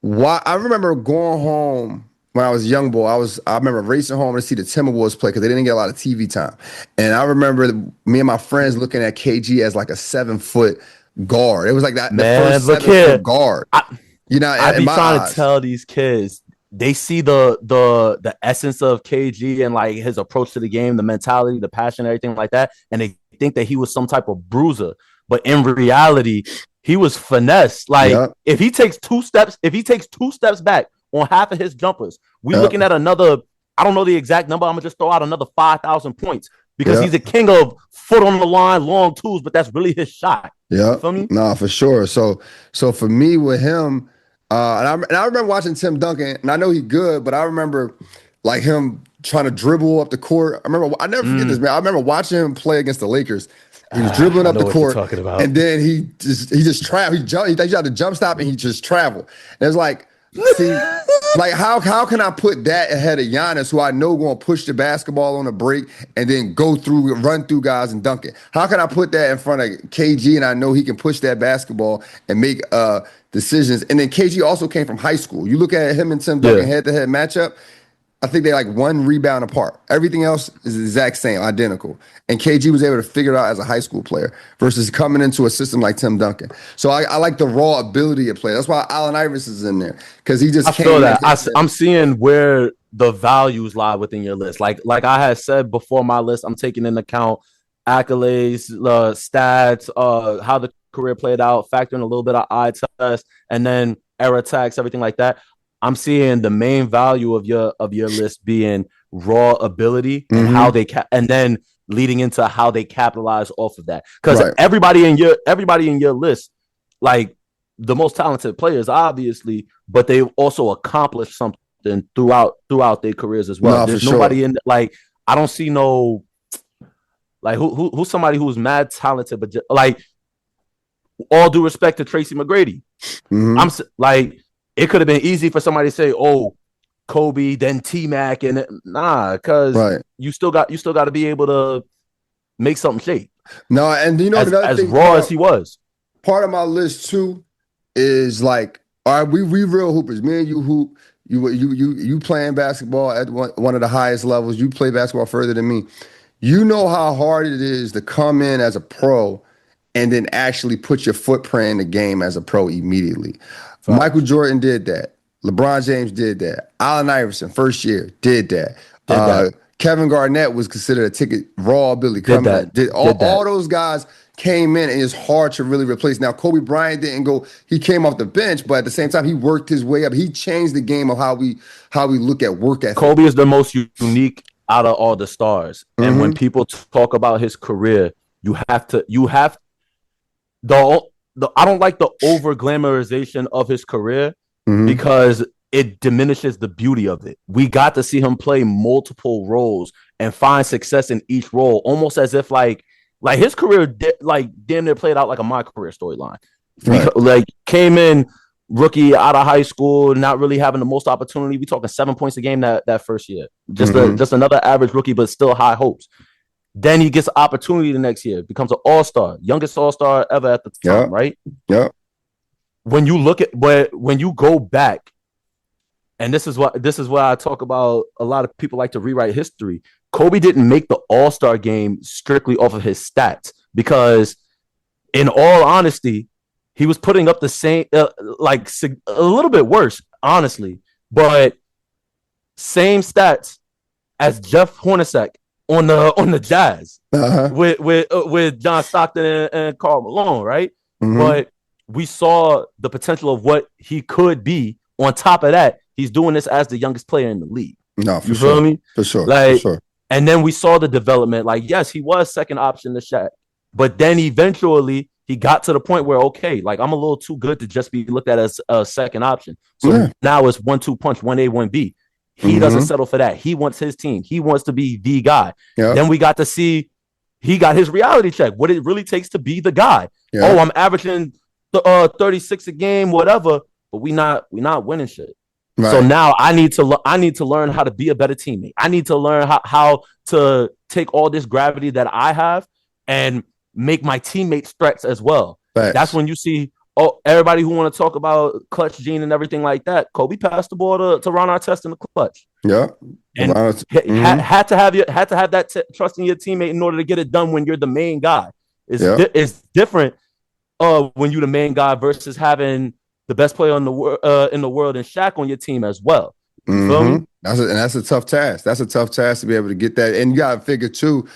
going home when I was a young boy. I remember racing home to see the Timberwolves play because they didn't get a lot of TV time. And I remember me and my friends looking at KG as like a 7-foot guard. It was like that, man, the first 7-foot guard. I be trying to tell these kids, they see the essence of KG and like his approach to the game, the mentality, the passion, everything like that, and they think that he was some type of bruiser. But in reality, he was finesse. Like, if he takes two steps back on half of his jumpers, we looking at another, I don't know the exact number, I'm gonna just throw out another 5,000 points because he's a king of foot on the line, long twos, but that's really his shot. Yeah. You feel me? No, for sure. So for me with him, and I remember watching Tim Duncan, and I know he's good, but I remember like him trying to dribble up the court. I never forget this, man. I remember watching him play against the Lakers. He was dribbling up the court, and then he just traveled. He tried to jump stop, and he just traveled. And it's like, see, like how can I put that ahead of Giannis, who I know going to push the basketball on a break and then run through guys and dunk it? How can I put that in front of KG, and I know he can push that basketball and make decisions? And then KG also came from high school. You look at him and Tim Duncan head-to-head matchup, I think they like 1 rebound apart. Everything else is the exact same, identical. And KG was able to figure it out as a high school player versus coming into a system like Tim Duncan. So I like the raw ability of play. That's why Allen Iverson's in there, because he just feel that. I'm seeing where the values lie within your list. Like I had said before, my list, I'm taking into account accolades, stats, how the career played out, factoring a little bit of eye test, and then error attacks, everything like that. I'm seeing the main value of your list being raw ability and how they and then leading into how they capitalize off of that. Because everybody in your list, like, the most talented players, obviously, but they've also accomplished something throughout their careers as well. There's nobody in, like, I don't see no, like, who's somebody who's mad talented, but just, like, all due respect to Tracy McGrady, I'm like, it could have been easy for somebody to say, "Oh, Kobe, then T-Mac," and because you still got to be able to make something shake. No, and you know, as raw as he was. Part of my list too is like, all right, we real hoopers. Me and you hoop. You playing basketball at one of the highest levels. You play basketball further than me. You know how hard it is to come in as a pro and then actually put your footprint in the game as a pro immediately. Michael Jordan did that. LeBron James did that. Allen Iverson, first year, did that. Kevin Garnett was considered a ticket, raw ability. All those guys came in, and it's hard to really replace. Now, Kobe Bryant didn't go. He came off the bench, but at the same time, he worked his way up. He changed the game of how we look at work ethic. Kobe is the most unique out of all the stars. And when people talk about his career, I don't like the over glamorization of his career because it diminishes the beauty of it. We got to see him play multiple roles and find success in each role, almost as if like his career damn near played out like a My Career storyline. Like, came in rookie out of high school, not really having the most opportunity. We talking 7 points a game that first year. Just another average rookie, but still high hopes. Then he gets an opportunity the next year, becomes an all-star, youngest all-star ever at the time, right? Yeah. When you go back, and this is why I talk about, a lot of people like to rewrite history. Kobe didn't make the all-star game strictly off of his stats, because in all honesty, he was putting up the same, a little bit worse, honestly, but same stats as Jeff Hornacek on the Jazz Uh-huh. with John Stockton and Karl Malone, right? Mm-hmm. But we saw the potential of what he could be. On top of that, he's doing this as the youngest player in the league. No, for You feel sure. me? For sure. For Like, sure. and then we saw the development. Like, yes, he was second option to Shaq, but then eventually he got to the point where, okay, like I'm a little too good to just be looked at as a second option. So Yeah. now it's 1-2 punch, 1A, 1B. He doesn't Mm-hmm. settle for that. He wants his team. He wants to be the guy. Yep. Then we got to see he got his reality check, what it really takes to be the guy. Oh, Yep. I'm averaging 36 a game, whatever, but we not winning shit. Right. So now I need to learn how to be a better teammate. I need to learn how to take all this gravity that I have and make my teammates stretch as well. Facts. That's when you see everybody who want to talk about clutch gene and everything like that. Kobe passed the ball to Ron Artest in the clutch. Yeah. And had to have that trust in your teammate in order to get it done when you're the main guy. It's different when you're the main guy versus having the best player in the world and Shaq on your team as well. You feel me? That's a tough task. That's a tough task to be able to get that. And you got to figure too,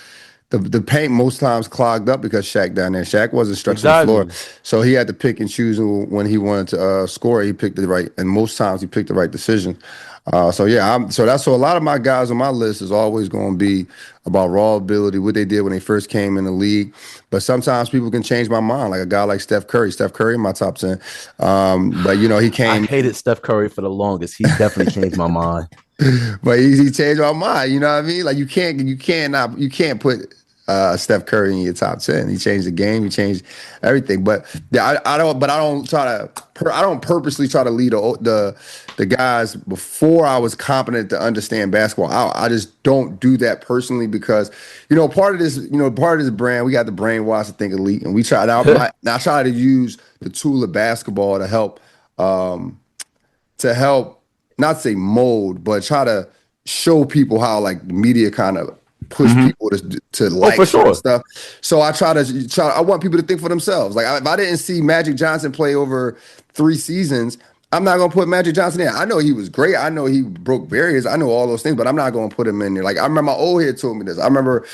the paint most times clogged up because Shaq down there. Shaq wasn't stretching the floor, so he had to pick and choose when he wanted to score. He picked the right, and most times he picked the right decision. So a lot of my guys on my list is always going to be about raw ability, what they did when they first came in the league. But sometimes people can change my mind, like a guy like Steph Curry. Steph Curry in my top 10. But he came. I hated Steph Curry for the longest. He definitely changed my mind. But he changed my mind. You know what I mean? Like you can't put Steph Curry in your top 10. He changed the game. He changed everything. But yeah, I don't purposely try to lead the guys before I was competent to understand basketball. I just don't do that personally because part of this brand, we got the brainwash to think elite, and we try now. I try to use the tool of basketball to help not say mold, but try to show people how like the media kind of push people to like for sure. stuff. So I I want people to think for themselves. Like if I didn't see Magic Johnson play over 3 seasons, I'm not gonna put Magic Johnson in. I know he was great. I know he broke barriers. I know all those things, but I'm not gonna put him in there. Like I remember my old head told me this. I remember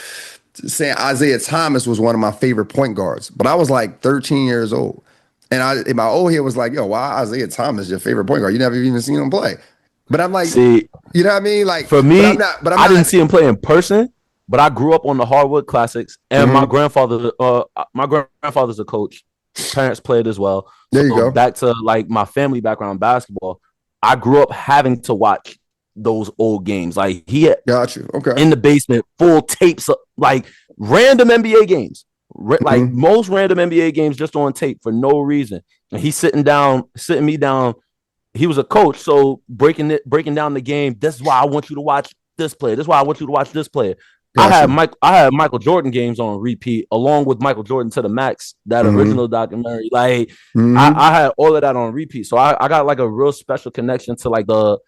saying Isaiah Thomas was one of my favorite point guards, but I was like 13 years old. And my old head was like, yo, why Isaiah Thomas your favorite point guard? You never even seen him play. But I'm like, see, you know what I mean? Like for me, I didn't see him play in person, but I grew up on the hardwood classics, and my grandfather's a coach. His parents played as well. There you go. Back to like my family background, basketball. I grew up having to watch those old games. Like got you. Okay. In the basement, full tapes, like random NBA games, like most random NBA games, just on tape for no reason. And he's sitting me down. He was a coach, so breaking down the game. This is why I want you to watch this player. This is why I want you to watch this player. Gotcha. I had Michael Jordan games on repeat, along with Michael Jordan to the Max, that original documentary. Like I had all of that on repeat. So I got like a real special connection to like the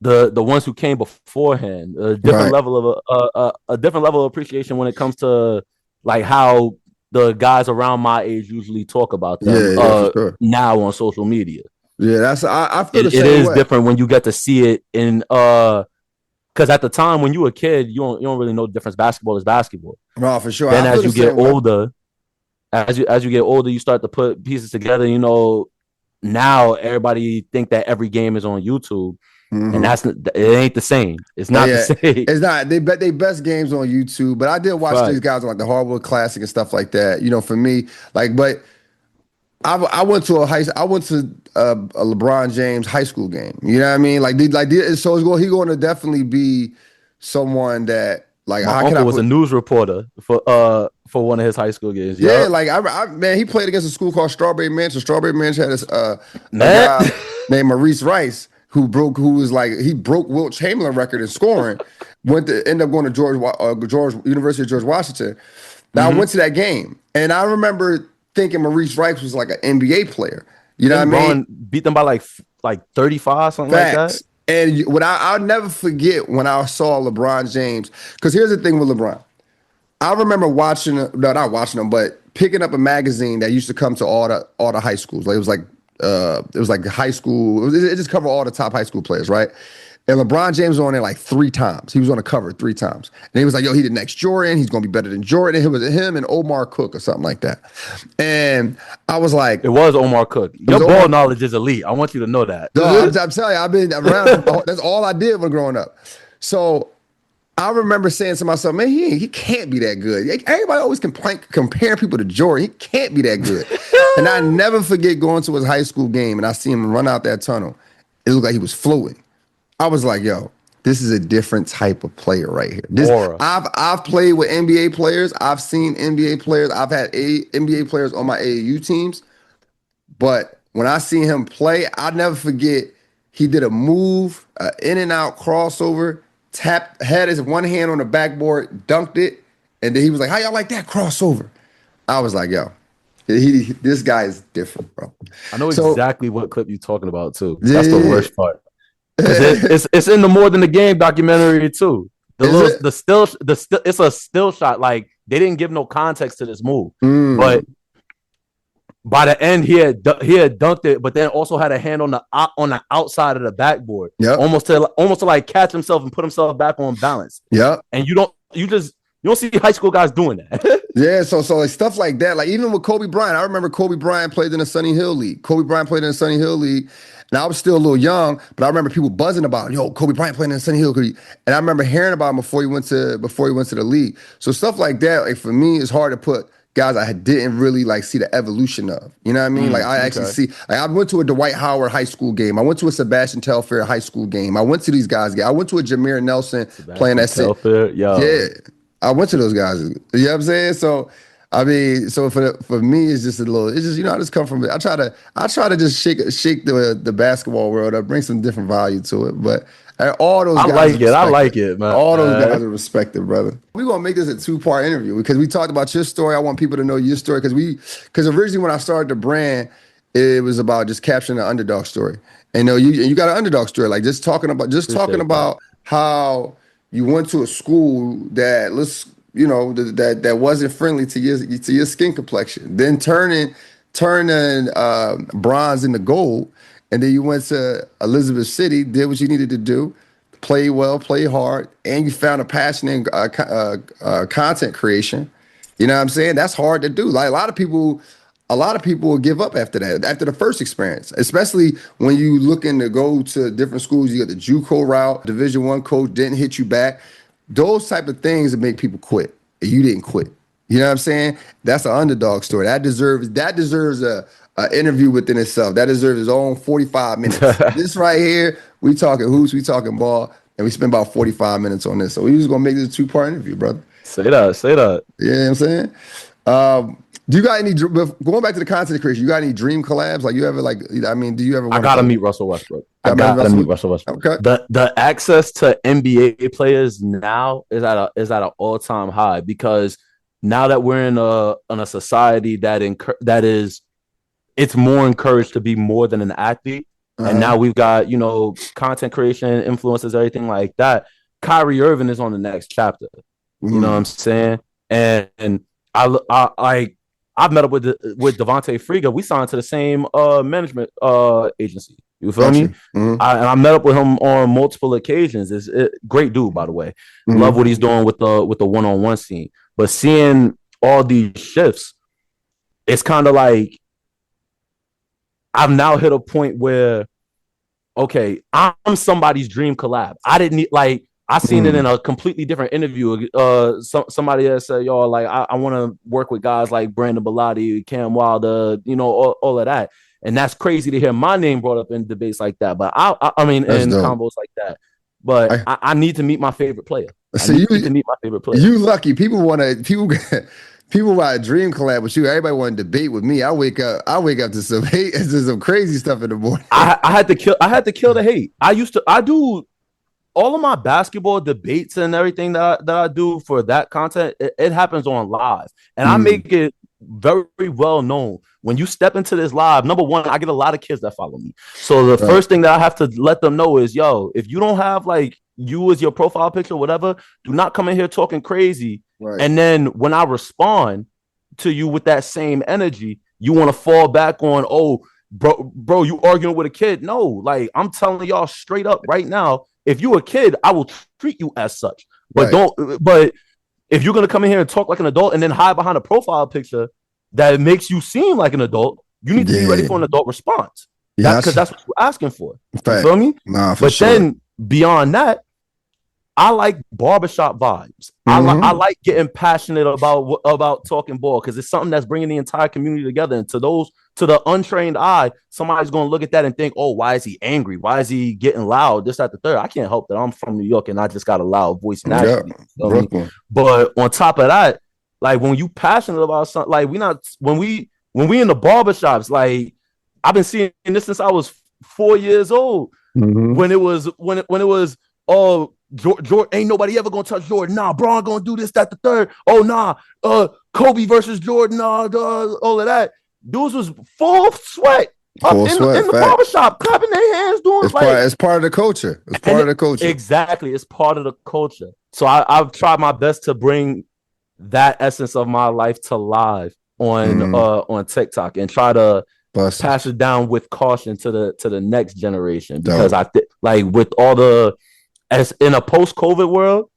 ones who came beforehand. A different level of a different level of appreciation when it comes to like how the guys around my age usually talk about them now on social media. Yeah, I feel the same way. It is way. different when you get to see it in because at the time when you were a kid, you don't really know the difference. Basketball is basketball. No, for sure. Then as you get older, you start to put pieces together. Now everybody think that every game is on YouTube, and it ain't the same. It's not the same. It's not. They bet they best games on YouTube, but I did watch these guys on like the Hardwood Classic and stuff like that. For me, like, but. I went to a LeBron James high school game. You know what I mean? So he's going to definitely be someone that like. My uncle was a news reporter for one of his high school games. Yeah, like man, he played against a school called Strawberry Mansion. Strawberry Mansion had a guy named Maurice Rice who broke Wilt Chamberlain record in scoring. Ended up going to University of George Washington. Now I went to that game, and I remember thinking Maurice Rice was like an NBA player. You know what I mean? Beat them by like 35, something like that. And I'll never forget when I saw LeBron James. Because here's the thing with LeBron. I remember not watching him, but picking up a magazine that used to come to all the high schools. Like it was like high school. It just covered all the top high school players, right? And LeBron James was on there like 3 times. He was on the cover 3 times. And he was like, yo, he the next Jordan. He's going to be better than Jordan. And it was him and Omar Cook or something like that. And I was like. It was Omar Cook. Your ball knowledge is elite. I want you to know that. I'm telling you, I've been around. That's all I did when growing up. So I remember saying to myself, man, he can't be that good. Everybody always comparing people to Jordan. He can't be that good. And I never forget going to his high school game and I see him run out that tunnel. It looked like he was floating. I was like, yo, this is a different type of player right here. I've played with NBA players. I've seen NBA players. I've had NBA players on my AAU teams. But when I see him play, I'll never forget he did a move, in and out crossover, had his one hand on the backboard, dunked it, and then he was like, how y'all like that crossover? I was like, yo, this guy is different, bro. I know exactly what clip you're talking about, too. That's the worst part. It's in the More Than the Game documentary too. It's a still shot. Like they didn't give no context to this move, but by the end he had dunked it, but then also had a hand on the outside of the backboard, almost to like catch himself and put himself back on balance. Yeah, and you don't see high school guys doing that. Yeah, so like stuff like that. Like even with Kobe Bryant, I remember Kobe Bryant played in the Sunny Hill League. And I was still a little young, but I remember people buzzing about, yo, Kobe Bryant playing in Sunny Hill. And I remember hearing about him before he went to the league. So stuff like that, like for me, it's hard to put guys I didn't really like see the evolution of. You know what I mean? Like I actually see. Like I went to a Dwight Howard high school game. I went to a Sebastian Telfair high school game. I went to these guys' game. I went to a Jameer Nelson playing that Telfair, yeah. I went to those guys. You know what I'm saying? So. I mean, so for me, it's just I just come from it. I try to just shake the basketball world up, bring some different value to it. But all those guys, I like it, man. All those guys are respected, brother. We're gonna make this a 2-part interview because we talked about your story. I want people to know your story because originally when I started the brand, it was about just capturing the underdog story. And you got an underdog story, like just talking about how you went to a school that that wasn't friendly to your skin complexion. Then turning bronze into gold, and then you went to Elizabeth City, did what you needed to do, play well, play hard, and you found a passion in content creation. You know what I'm saying? That's hard to do. Like a lot of people will give up after that, after the first experience, especially when you looking to go to different schools. You got the JUCO route, Division I coach didn't hit you back. Those type of things that make people quit. You didn't quit. You know what I'm saying? That's an underdog story. That deserves a interview within itself. That deserves its own 45 minutes. This right here, we talking hoops, we talking ball, and we spent about 45 minutes on this. So we just gonna make this a 2-part interview, brother. Say that. You know what I'm saying? Do you got any, going back to the content creation, you got any dream collabs? Like you ever do you ever? I gotta meet Russell Westbrook. I gotta meet Russell Westbrook. Okay. The access to NBA players now is at an all-time high because now that we're in a society that is it's more encouraged to be more than an athlete, and now we've got content creation, influencers, everything like that. Kyrie Irving is on the next chapter. You know what I'm saying? And I've met up with Devontae Friga. We signed to the same management agency. You feel me? Mm-hmm. I met up with him on multiple occasions. It's great dude, by the way. Mm-hmm. Love what he's doing with the one-on-one scene. But seeing all these shifts, it's kind of like I've now hit a point where, okay, I'm somebody's dream collab. I seen it in a completely different interview. Somebody that said, "Yo, like I want to work with guys like Brandon Beloti, Cam Wilder, all of that." And that's crazy to hear my name brought up in debates like that. But I mean, in combos like that. But I need to meet my favorite player. So you need to meet my favorite player. You lucky. People want a dream collab with you. Everybody want to debate with me. I wake up to some hate, to some crazy stuff in the morning. I had to kill the hate. I do all of my basketball debates and everything that I do for that content. It happens on live, and I make it very well known. When you step into this live, number one, I get a lot of kids that follow me. So the first thing that I have to let them know is, yo, if you don't have like you as your profile picture, whatever, do not come in here talking crazy. Right. And then when I respond, to you with that same energy, you want to fall back on, oh, bro, you arguing with a kid. No, like I'm telling y'all straight up right now, if you a kid, I will treat you as such. But Right. but if you're gonna come in here and talk like an adult and then hide behind a profile picture that makes you seem like an adult, you need to be ready Yeah. for an adult response. Yeah. Because that's what you're asking for. You Fact. feel me? Nah, for But sure. then beyond that, I like barbershop vibes. I like getting passionate about talking ball because it's something that's bringing the entire community together. And to the untrained eye, somebody's going to look at that and think, oh, why is he angry? Why is he getting loud? This, that, the third. I can't help that I'm from New York and I just got a loud voice Yeah. naturally. Brooklyn. But on top of that, like when you passionate about something, like when we in the barbershops, like I've been seeing this since I was 4 years old. When it was oh, Jordan, ain't nobody ever gonna touch Jordan. Nah, Braun gonna do this, that, the third. Oh, nah, Kobe versus Jordan, nah, all of that. Dudes was full sweat up in the barbershop, clapping their hands, doing it's part of the culture. It's part of the culture. Exactly, it's part of the culture. So I've tried my best to bring that essence of my life to live on TikTok and try to pass it down with caution to the next generation because I think like with all the as in a post-COVID world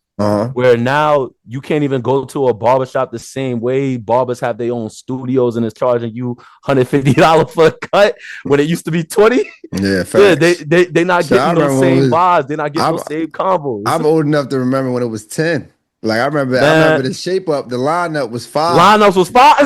where now you can't even go to a barbershop the same way. Barbers have their own studios and it's charging you $150 for a cut when it used to be 20. Yeah, facts. They not getting those same vibes. They're not getting those same combos. I'm old enough to remember when it was 10. Like I remember the shape up, the lineup was 5. Lineups was 5.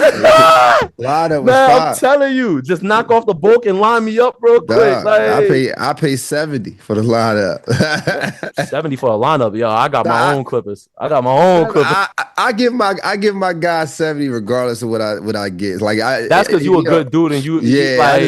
Lineup was 5. I'm telling you, just knock off the bulk and line me up real quick. Like I pay 70 for the lineup. 70 for a lineup, yo. I got my own clippers. I give my guy 70 regardless of what I get. Like that's because you a good dude and you. I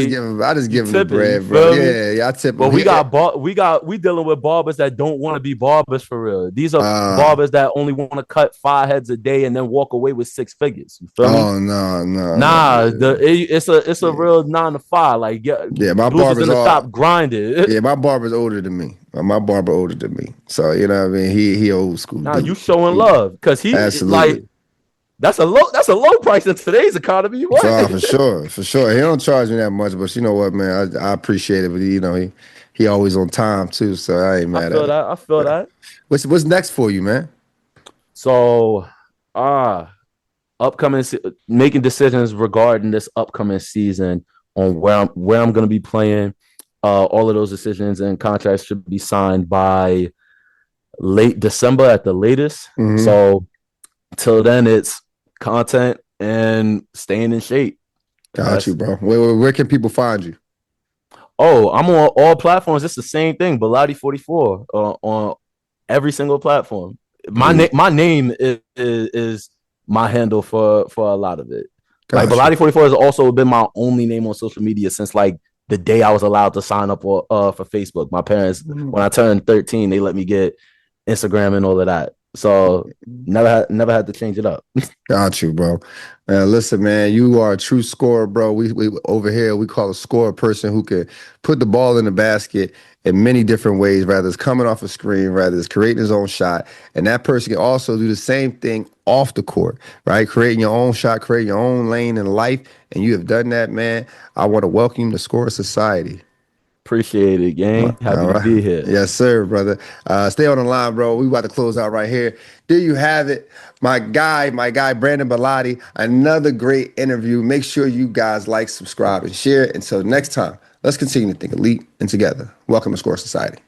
just give him the bread, bro. Yeah, I tip him. But we dealing with barbers that don't want to be barbers for real. These are barbers that only want to cut 5 heads a day and then walk away with 6 figures. You feel me? Oh no. Nah, it's a real 9 to 5. Like my barber's in the shop grinding. Yeah, my barber's older than me. My barber older than me. So you know what I mean? He old school. Nah, you showing love because he like that's a low price in today's economy. What? For sure. He don't charge me that much, but you know what, man? I appreciate it. But you know he always on time too, so I ain't mad at it. I feel that. What's next for you, man? So, upcoming making decisions regarding this upcoming season on where I'm going to be playing. All of those decisions and contracts should be signed by late December at the latest. So, till then, it's content and staying in shape. Got you, bro. Where can people find you? Oh, I'm on all platforms. It's the same thing. Beloti 44 on every single platform. My name is my handle for a lot of it. Like Beloti 44 has also been my only name on social media since like the day I was allowed to sign up for Facebook. My parents, when I turned 13, they let me get Instagram and all of that. So never had to change it up. Got you, bro. Listen, man, you are a true scorer, bro. We over here we call a scorer a person who can put the ball in the basket in many different ways, rather it's coming off a screen, rather it's creating his own shot. And that person can also do the same thing off the court, right? Creating your own shot, creating your own lane in life. And you have done that, man. I want to welcome you to Scorer Society. Appreciate it, gang. Happy to be here. Yes, sir, brother. Stay on the line, bro. We about to close out right here. There you have it. My guy, Brandon Beloti. Another great interview. Make sure you guys like, subscribe, and share. Until next time, let's continue to think elite and together. Welcome to Scorer Society.